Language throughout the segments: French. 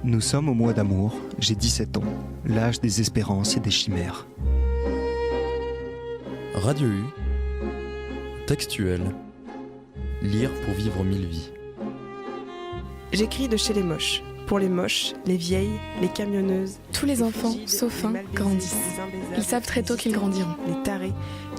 Nous sommes au mois d'amour, j'ai 17 ans, l'âge des espérances et des chimères. Radio U, textuel, lire pour vivre 1000 vies. J'écris de chez les moches. Pour les moches, les vieilles, les camionneuses. Tous les enfants, sauf un, grandissent. Ils savent très tôt qu'ils grandiront. Les tarés,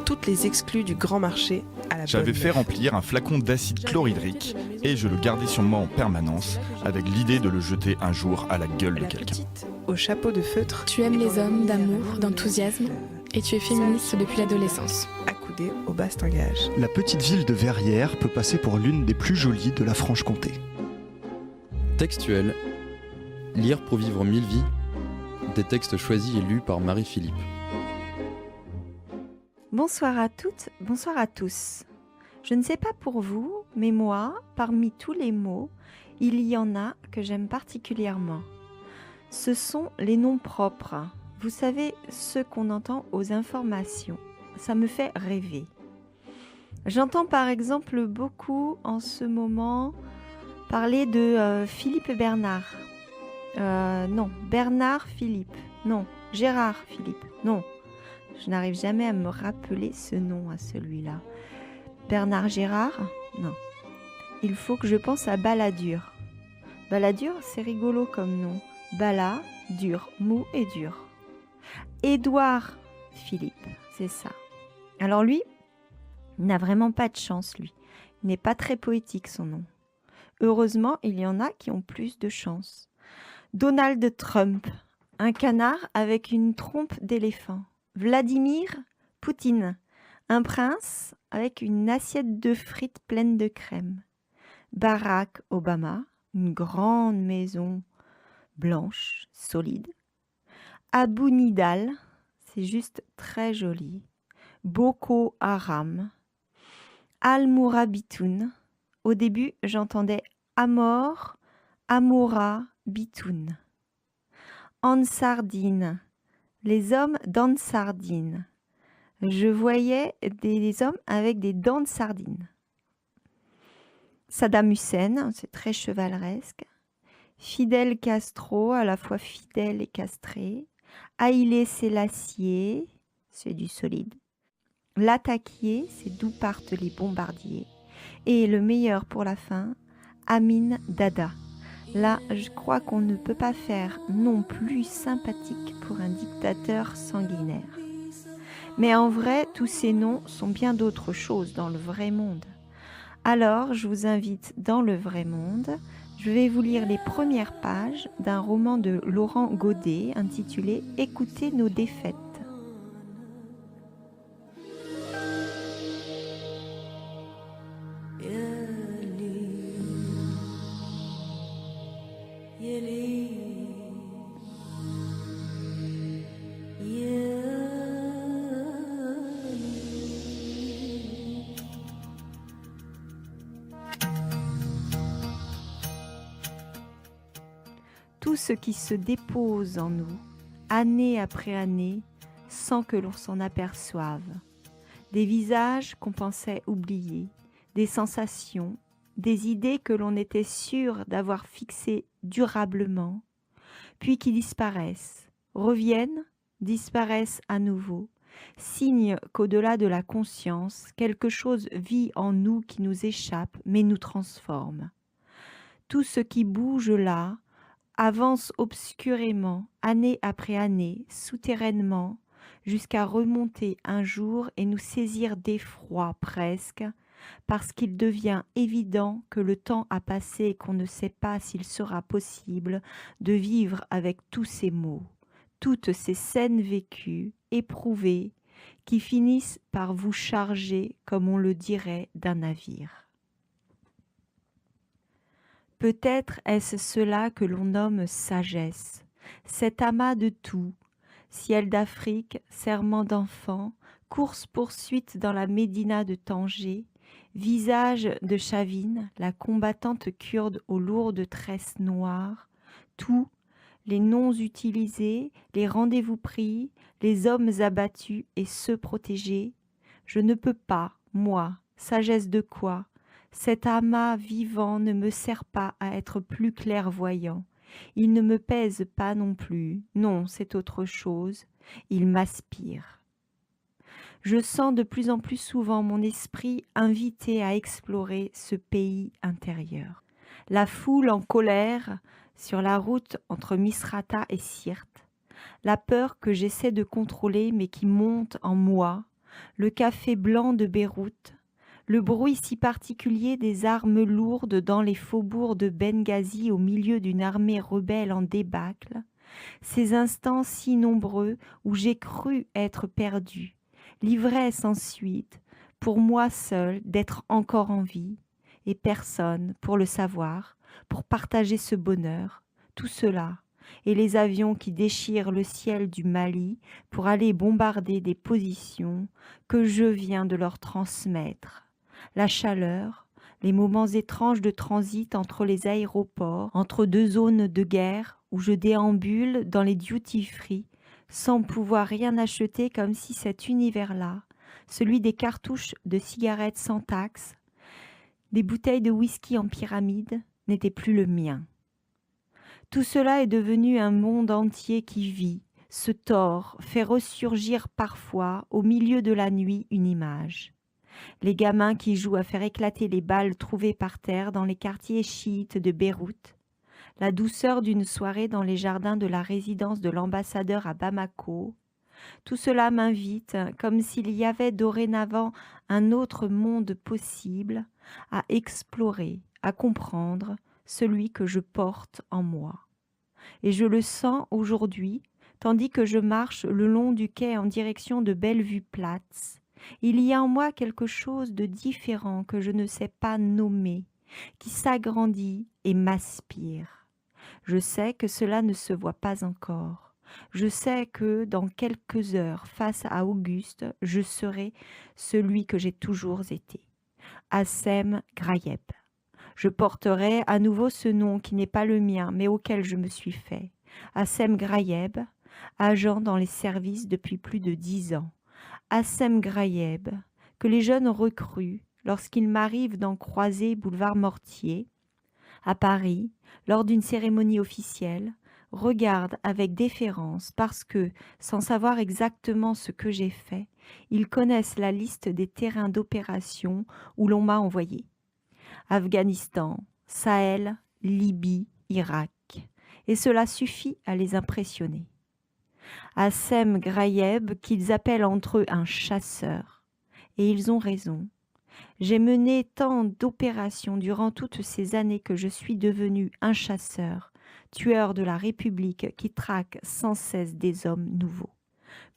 toutes les exclus du grand marché à la J'avais bonne fait mère. remplir un flacon d'acide chlorhydrique et je le gardais sur moi en permanence avec l'idée de le jeter un jour à la gueule de La quelqu'un. petite, au chapeau de feutre. Tu aimes et dans les la hommes lumière d'amour, veuve, d'enthousiasme, et tu es féministe depuis l'adolescence. accoudée au bastingage. La petite ville de Verrières peut passer pour l'une des plus jolies de la Franche-Comté. Textuel, lire pour vivre 1000 vies. Des textes choisis et lus par Marie-Philippe. Bonsoir à toutes, bonsoir à tous. Je ne sais pas pour vous, mais moi, parmi tous les mots, il y en a que j'aime particulièrement. Ce sont les noms propres. Vous savez, ceux qu'on entend aux informations. Ça me fait rêver. J'entends par exemple beaucoup en ce moment parler de Philippe et Bernard. Non, Bernard Philippe. Non, Gérard Philippe. Non. Je n'arrive jamais à me rappeler ce nom à celui-là. Bernard Gérard? Non. Il faut que je pense à Balladur. Balladur, c'est rigolo comme nom. Bala, dur, mou et dur. Édouard Philippe, c'est ça. Alors lui, il n'a vraiment pas de chance, lui. Il n'est pas très poétique, son nom. Heureusement, il y en a qui ont plus de chance. Donald Trump, un canard avec une trompe d'éléphant. Vladimir Poutine, un prince avec une assiette de frites pleine de crème. Barack Obama, une grande maison blanche, solide. Abu Nidal, c'est juste très joli. Boko Haram. Al-Mourabitoun. Au début, j'entendais Amor, Amoura, Bitoun. Ansardine. Les hommes d'Ansardine. Je voyais des hommes avec des dents de sardine. Saddam Hussein, c'est très chevaleresque. Fidel Castro, à la fois fidèle et castré. Haïlé Sélassié, c'est du solide. L'attaquier, c'est d'où partent les bombardiers. Et le meilleur pour la fin, Amin Dada. Là, je crois qu'on ne peut pas faire non plus sympathique pour un dictateur sanguinaire. Mais en vrai, tous ces noms sont bien d'autres choses dans le vrai monde. Alors, je vous invite dans le vrai monde. Je vais vous lire les premières pages d'un roman de Laurent Godet intitulé « Écoutez nos défaites ». Tout ce qui se dépose en nous, année après année, sans que l'on s'en aperçoive. Des visages qu'on pensait oubliés, des sensations, des idées que l'on était sûr d'avoir fixées durablement, puis qui disparaissent, reviennent, disparaissent à nouveau, signe qu'au-delà de la conscience, quelque chose vit en nous qui nous échappe mais nous transforme. Tout ce qui bouge là, avance obscurément, année après année, souterrainement, jusqu'à remonter un jour et nous saisir d'effroi presque, parce qu'il devient évident que le temps a passé et qu'on ne sait pas s'il sera possible de vivre avec tous ces mots, toutes ces scènes vécues, éprouvées, qui finissent par vous charger, comme on le dirait, d'un navire. Peut-être est-ce cela que l'on nomme sagesse, cet amas de tout, ciel d'Afrique, serment d'enfant, course-poursuite dans la médina de Tanger, visage de Chavine, la combattante kurde aux lourdes tresses noires, tout, les noms utilisés, les rendez-vous pris, les hommes abattus et ceux protégés, je ne peux pas, moi, sagesse de quoi? Cet amas vivant ne me sert pas à être plus clairvoyant. Il ne me pèse pas non plus, non, c'est autre chose, il m'aspire. Je sens de plus en plus souvent mon esprit invité à explorer ce pays intérieur. La foule en colère sur la route entre Misrata et Sirte, la peur que j'essaie de contrôler mais qui monte en moi, le café blanc de Beyrouth, le bruit si particulier des armes lourdes dans les faubourgs de Benghazi au milieu d'une armée rebelle en débâcle, ces instants si nombreux où j'ai cru être perdu, l'ivresse ensuite, pour moi seul d'être encore en vie, et personne pour le savoir, pour partager ce bonheur, tout cela, et les avions qui déchirent le ciel du Mali pour aller bombarder des positions que je viens de leur transmettre. La chaleur, les moments étranges de transit entre les aéroports, entre deux zones de guerre où je déambule dans les duty-free sans pouvoir rien acheter comme si cet univers-là, celui des cartouches de cigarettes sans taxe, des bouteilles de whisky en pyramide, n'était plus le mien. Tout cela est devenu un monde entier qui vit, se tord, fait ressurgir parfois, au milieu de la nuit, une image. Les gamins qui jouent à faire éclater les balles trouvées par terre dans les quartiers chiites de Beyrouth, la douceur d'une soirée dans les jardins de la résidence de l'ambassadeur à Bamako, tout cela m'invite, comme s'il y avait dorénavant un autre monde possible, à explorer, à comprendre celui que je porte en moi. Et je le sens aujourd'hui, tandis que je marche le long du quai en direction de Bellevue-Platz. Il y a en moi quelque chose de différent que je ne sais pas nommer, qui s'agrandit et m'aspire. Je sais que cela ne se voit pas encore. Je sais que dans quelques heures, face à Auguste, je serai celui que j'ai toujours été. Hassem Grayeb. Je porterai à nouveau ce nom qui n'est pas le mien, mais auquel je me suis fait. Hassem Grayeb, agent dans les services depuis plus de 10 ans. Hassem Grayeb, que les jeunes recrues, lorsqu'il m'arrive d'en croiser boulevard Mortier, à Paris, lors d'une cérémonie officielle, regardent avec déférence parce que, sans savoir exactement ce que j'ai fait, ils connaissent la liste des terrains d'opération où l'on m'a envoyé. Afghanistan, Sahel, Libye, Irak. Et cela suffit à les impressionner. Hassem Grayeb, qu'ils appellent entre eux un chasseur. Et ils ont raison. J'ai mené tant d'opérations durant toutes ces années que je suis devenu un chasseur, tueur de la République qui traque sans cesse des hommes nouveaux.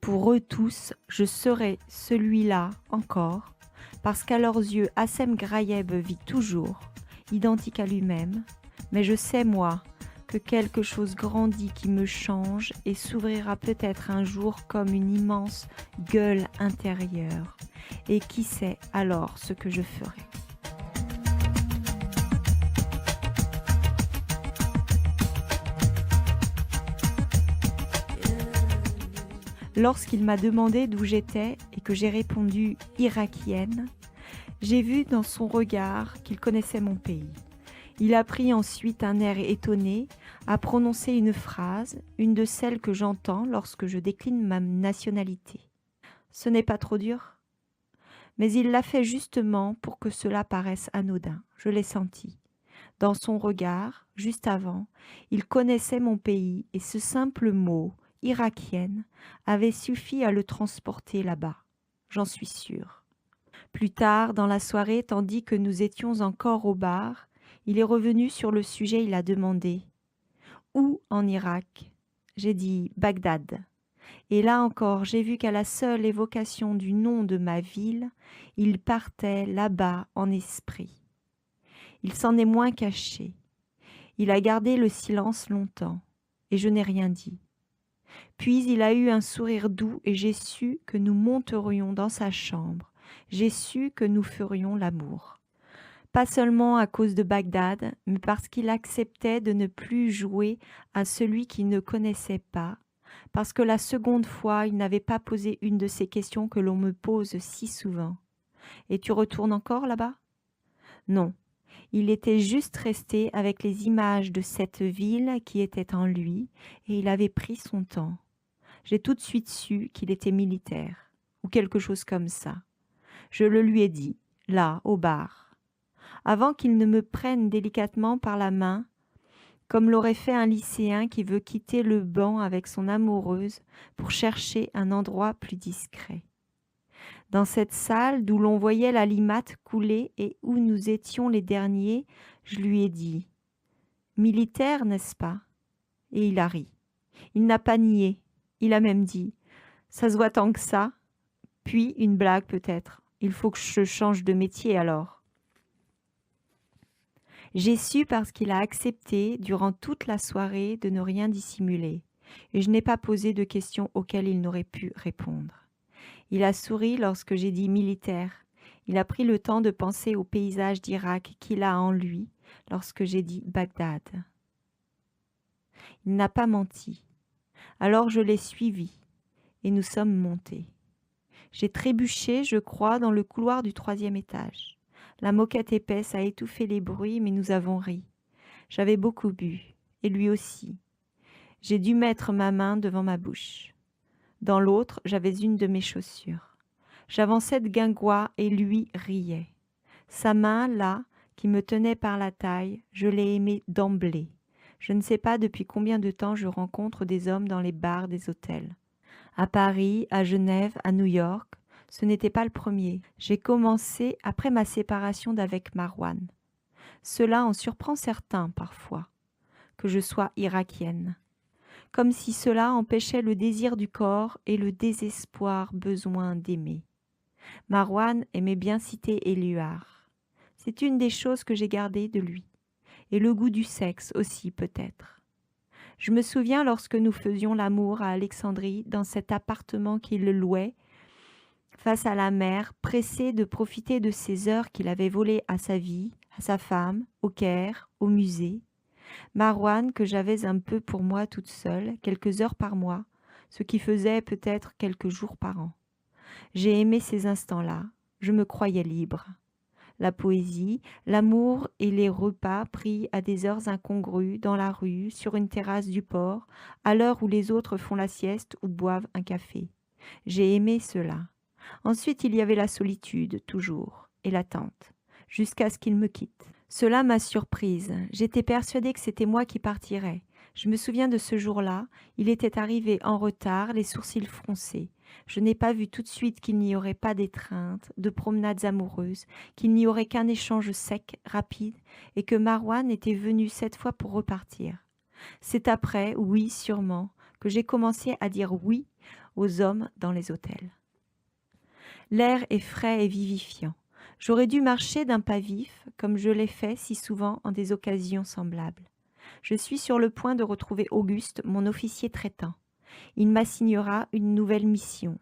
Pour eux tous, je serai celui-là encore, parce qu'à leurs yeux, Hassem Grayeb vit toujours, identique à lui-même, mais je sais, moi, que quelque chose grandit qui me change et s'ouvrira peut-être un jour comme une immense gueule intérieure. Et qui sait alors ce que je ferai ? Lorsqu'il m'a demandé d'où j'étais et que j'ai répondu « irakienne », j'ai vu dans son regard qu'il connaissait mon pays. Il a pris ensuite un air étonné à prononcer une phrase, une de celles que j'entends lorsque je décline ma nationalité. Ce n'est pas trop dur ? Mais il l'a fait justement pour que cela paraisse anodin, je l'ai senti. Dans son regard, juste avant, il connaissait mon pays et ce simple mot, irakienne, avait suffi à le transporter là-bas, j'en suis sûre. Plus tard, dans la soirée, tandis que nous étions encore au bar, il est revenu sur le sujet, il a demandé « Où en Irak ?» J'ai dit « Bagdad ». Et là encore, j'ai vu qu'à la seule évocation du nom de ma ville, il partait là-bas en esprit. Il s'en est moins caché. Il a gardé le silence longtemps, et je n'ai rien dit. Puis il a eu un sourire doux et j'ai su que nous monterions dans sa chambre. J'ai su que nous ferions l'amour. Pas seulement à cause de Bagdad, mais parce qu'il acceptait de ne plus jouer à celui qu'il ne connaissait pas, parce que la seconde fois, il n'avait pas posé une de ces questions que l'on me pose si souvent. « Et tu retournes encore là-bas ?» Non, Il était juste resté avec les images de cette ville qui était en lui, et il avait pris son temps. J'ai tout de suite su qu'il était militaire, ou quelque chose comme ça. Je le lui ai dit, là, au bar. Avant qu'il ne me prenne délicatement par la main, comme l'aurait fait un lycéen qui veut quitter le banc avec son amoureuse pour chercher un endroit plus discret. Dans cette salle d'où l'on voyait la Limate couler et où nous étions les derniers, je lui ai dit « Militaire, n'est-ce pas ?» Et il a ri. Il n'a pas nié. Il a même dit « Ça se voit tant que ça ?» Puis une blague peut-être. « Il faut que je change de métier alors. » J'ai su parce qu'il a accepté durant toute la soirée de ne rien dissimuler. Et je n'ai pas posé de questions auxquelles il n'aurait pu répondre. Il a souri lorsque j'ai dit militaire. Il a pris le temps de penser au paysage d'Irak qu'il a en lui lorsque j'ai dit Bagdad. Il n'a pas menti. Alors je l'ai suivi et nous sommes montés. J'ai trébuché, je crois, dans le couloir du 3e étage. La moquette épaisse a étouffé les bruits, mais nous avons ri. J'avais beaucoup bu, et lui aussi. J'ai dû mettre ma main devant ma bouche. Dans l'autre, j'avais une de mes chaussures. J'avançais de guingois et lui riait. Sa main, là, qui me tenait par la taille, je l'ai aimée d'emblée. Je ne sais pas depuis combien de temps je rencontre des hommes dans les bars des hôtels. À Paris, à Genève, à New York, ce n'était pas le premier. J'ai commencé après ma séparation d'avec Marwan. Cela en surprend certains parfois, que je sois irakienne. Comme si cela empêchait le désir du corps et le désespoir besoin d'aimer. Marwan aimait bien citer Éluard. C'est une des choses que j'ai gardées de lui. Et le goût du sexe aussi peut-être. Je me souviens lorsque nous faisions l'amour à Alexandrie dans cet appartement qu'il louait, face à la mer, pressé de profiter de ces heures qu'il avait volées à sa vie, à sa femme, au Caire, au musée. Marwan, que j'avais un peu pour moi toute seule, quelques heures par mois, ce qui faisait peut-être quelques jours par an. J'ai aimé ces instants-là, je me croyais libre. La poésie, l'amour et les repas pris à des heures incongrues dans la rue, sur une terrasse du port, à l'heure où les autres font la sieste ou boivent un café. J'ai aimé cela. Ensuite, il y avait la solitude, toujours, et l'attente, jusqu'à ce qu'il me quitte. Cela m'a surprise. J'étais persuadée que c'était moi qui partirais. Je me souviens de ce jour-là. Il était arrivé en retard, les sourcils froncés. Je n'ai pas vu tout de suite qu'il n'y aurait pas d'étreinte, de promenades amoureuses, qu'il n'y aurait qu'un échange sec, rapide, et que Marwan était venu cette fois pour repartir. C'est après, oui, sûrement, que j'ai commencé à dire oui aux hommes dans les hôtels. L'air est frais et vivifiant. J'aurais dû marcher d'un pas vif, comme je l'ai fait si souvent en des occasions semblables. Je suis sur le point de retrouver Auguste, mon officier traitant. Il m'assignera une nouvelle mission.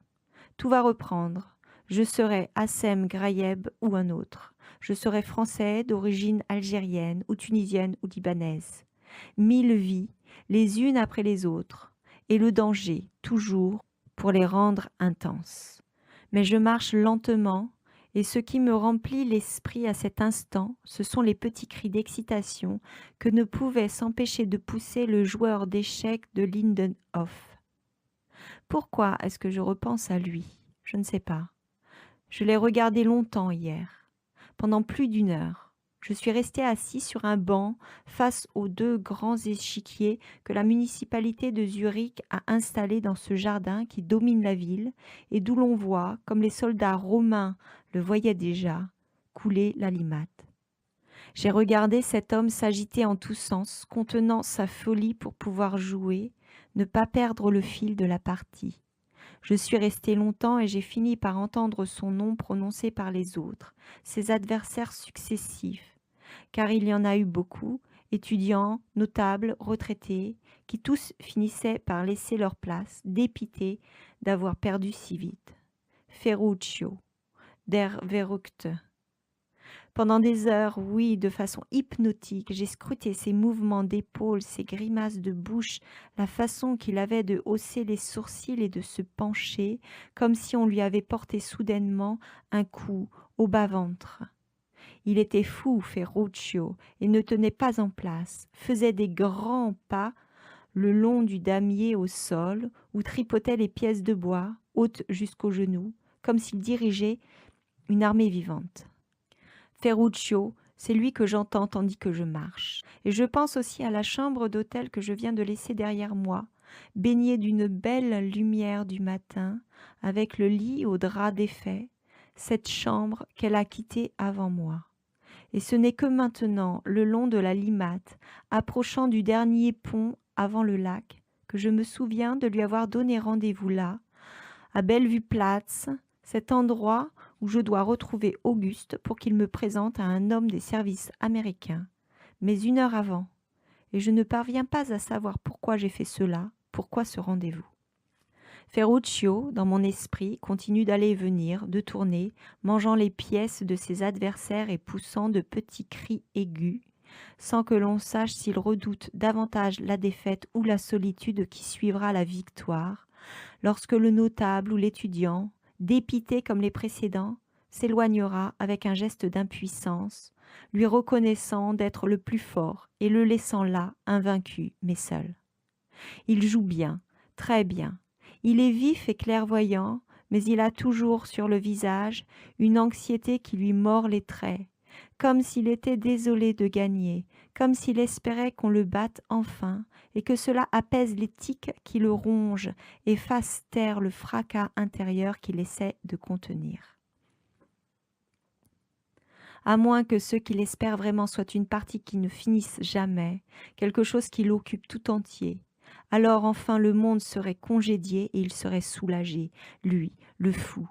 Tout va reprendre. Je serai Hassem Grayeb ou un autre. Je serai français d'origine algérienne ou tunisienne ou libanaise. 1000 vies, les unes après les autres, et le danger, toujours, pour les rendre intenses. Mais je marche lentement, et ce qui me remplit l'esprit à cet instant, ce sont les petits cris d'excitation que ne pouvait s'empêcher de pousser le joueur d'échecs de Lindenhof. Pourquoi est-ce que je repense à lui? Je ne sais pas. Je l'ai regardé longtemps hier, pendant plus d'1 heure. Je suis resté assis sur un banc face aux 2 grands échiquiers que la municipalité de Zurich a installés dans ce jardin qui domine la ville et d'où l'on voit, comme les soldats romains le voyaient déjà, couler la Limate. J'ai regardé cet homme s'agiter en tous sens, contenant sa folie pour pouvoir jouer, ne pas perdre le fil de la partie. Je suis resté longtemps et j'ai fini par entendre son nom prononcé par les autres, ses adversaires successifs, car il y en a eu beaucoup, étudiants, notables, retraités, qui tous finissaient par laisser leur place, dépités d'avoir perdu si vite. Ferruccio, Der Verrückte. Pendant des heures, oui, de façon hypnotique, j'ai scruté ses mouvements d'épaules, ses grimaces de bouche, la façon qu'il avait de hausser les sourcils et de se pencher, comme si on lui avait porté soudainement un coup au bas-ventre. Il était fou, Ferruccio, et ne tenait pas en place, faisait des grands pas le long du damier au sol, où tripotaient les pièces de bois, hautes jusqu'aux genoux, comme s'il dirigeait une armée vivante. Ferruccio, c'est lui que j'entends tandis que je marche. Et je pense aussi à la chambre d'hôtel que je viens de laisser derrière moi, baignée d'une belle lumière du matin, avec le lit au drap défait, cette chambre qu'elle a quittée avant moi. Et ce n'est que maintenant, le long de la Limate, approchant du dernier pont avant le lac, que je me souviens de lui avoir donné rendez-vous là, à Bellevue-Platz, cet endroit où je dois retrouver Auguste pour qu'il me présente à un homme des services américains, mais 1 heure avant, et je ne parviens pas à savoir pourquoi j'ai fait cela, pourquoi ce rendez-vous. Ferruccio, dans mon esprit, continue d'aller et venir, de tourner, mangeant les pièces de ses adversaires et poussant de petits cris aigus, sans que l'on sache s'il redoute davantage la défaite ou la solitude qui suivra la victoire, lorsque le notable ou l'étudiant, dépité comme les précédents, s'éloignera avec un geste d'impuissance, lui reconnaissant d'être le plus fort et le laissant là, invaincu, mais seul. Il joue bien, très bien. Il est vif et clairvoyant, mais il a toujours sur le visage une anxiété qui lui mord les traits, comme s'il était désolé de gagner, comme s'il espérait qu'on le batte enfin, et que cela apaise les tics qui le rongent et fasse taire le fracas intérieur qu'il essaie de contenir. À moins que ce qu'il espère vraiment soit une partie qui ne finisse jamais, quelque chose qui l'occupe tout entier. Alors enfin le monde serait congédié et il serait soulagé, lui, le fou.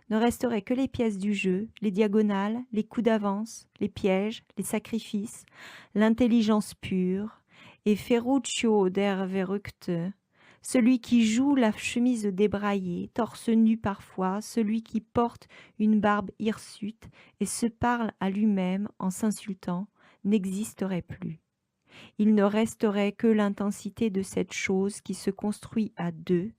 Ne resteraient que les pièces du jeu, les diagonales, les coups d'avance, les pièges, les sacrifices, l'intelligence pure, et Ferruccio der Verrückte, celui qui joue la chemise débraillée, torse nu parfois, celui qui porte une barbe hirsute et se parle à lui-même en s'insultant, n'existerait plus. Il ne resterait que l'intensité de cette chose qui se construit à deux,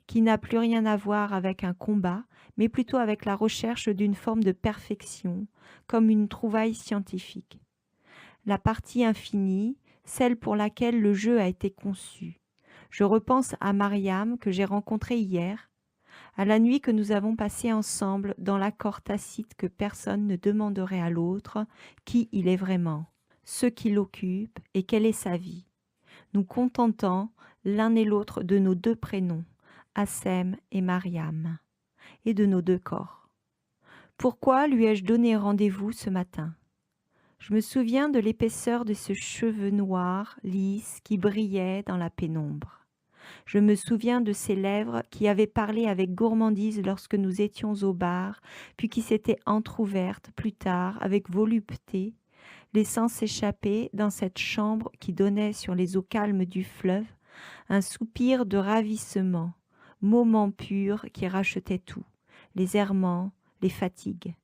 qui n'a plus rien à voir avec un combat, mais plutôt avec la recherche d'une forme de perfection, comme une trouvaille scientifique. La partie infinie, celle pour laquelle le jeu a été conçu. Je repense à Mariam que j'ai rencontrée hier, à la nuit que nous avons passée ensemble dans l'accord tacite que personne ne demanderait à l'autre qui il est vraiment, ce qui l'occupe et quelle est sa vie, nous contentant l'un et l'autre de nos 2 prénoms, Assem et Mariam, et de nos 2 corps. Pourquoi lui ai-je donné rendez-vous ce matin ? Je me souviens de l'épaisseur de ses cheveux noirs, lisses, qui brillaient dans la pénombre. Je me souviens de ses lèvres qui avaient parlé avec gourmandise lorsque nous étions au bar, puis qui s'étaient entr'ouvertes plus tard avec volupté, laissant s'échapper dans cette chambre qui donnait sur les eaux calmes du fleuve un soupir de ravissement, moment pur qui rachetait tout, les errements, les fatigues.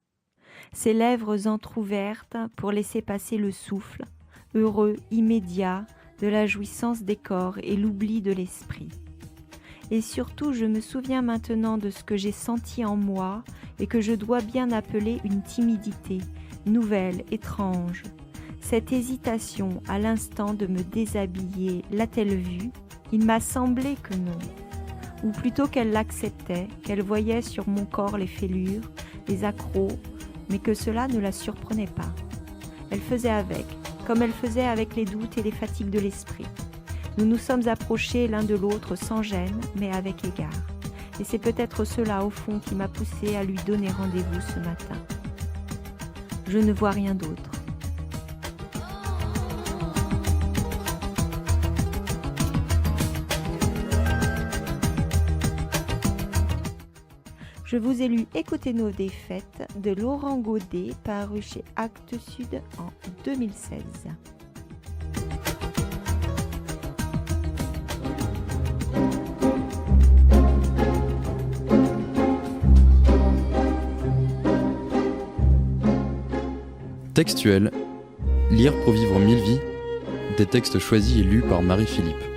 Ses lèvres entr'ouvertes pour laisser passer le souffle, heureux, immédiat, de la jouissance des corps et l'oubli de l'esprit. Et surtout, je me souviens maintenant de ce que j'ai senti en moi et que je dois bien appeler une timidité, nouvelle, étrange. Cette hésitation à l'instant de me déshabiller, l'a-t-elle vue ? Il m'a semblé que non. Ou plutôt qu'elle l'acceptait, qu'elle voyait sur mon corps les fêlures, les accros, mais que cela ne la surprenait pas. Elle faisait avec, comme elle faisait avec les doutes et les fatigues de l'esprit. Nous nous sommes approchés l'un de l'autre sans gêne, mais avec égard. Et c'est peut-être cela, au fond, qui m'a poussé à lui donner rendez-vous ce matin. Je ne vois rien d'autre. Je vous ai lu Écoutez nos défaites de Laurent Godet, paru chez Actes Sud en 2016. Textuel, lire pour vivre 1000 vies, des textes choisis et lus par Marie-Philippe.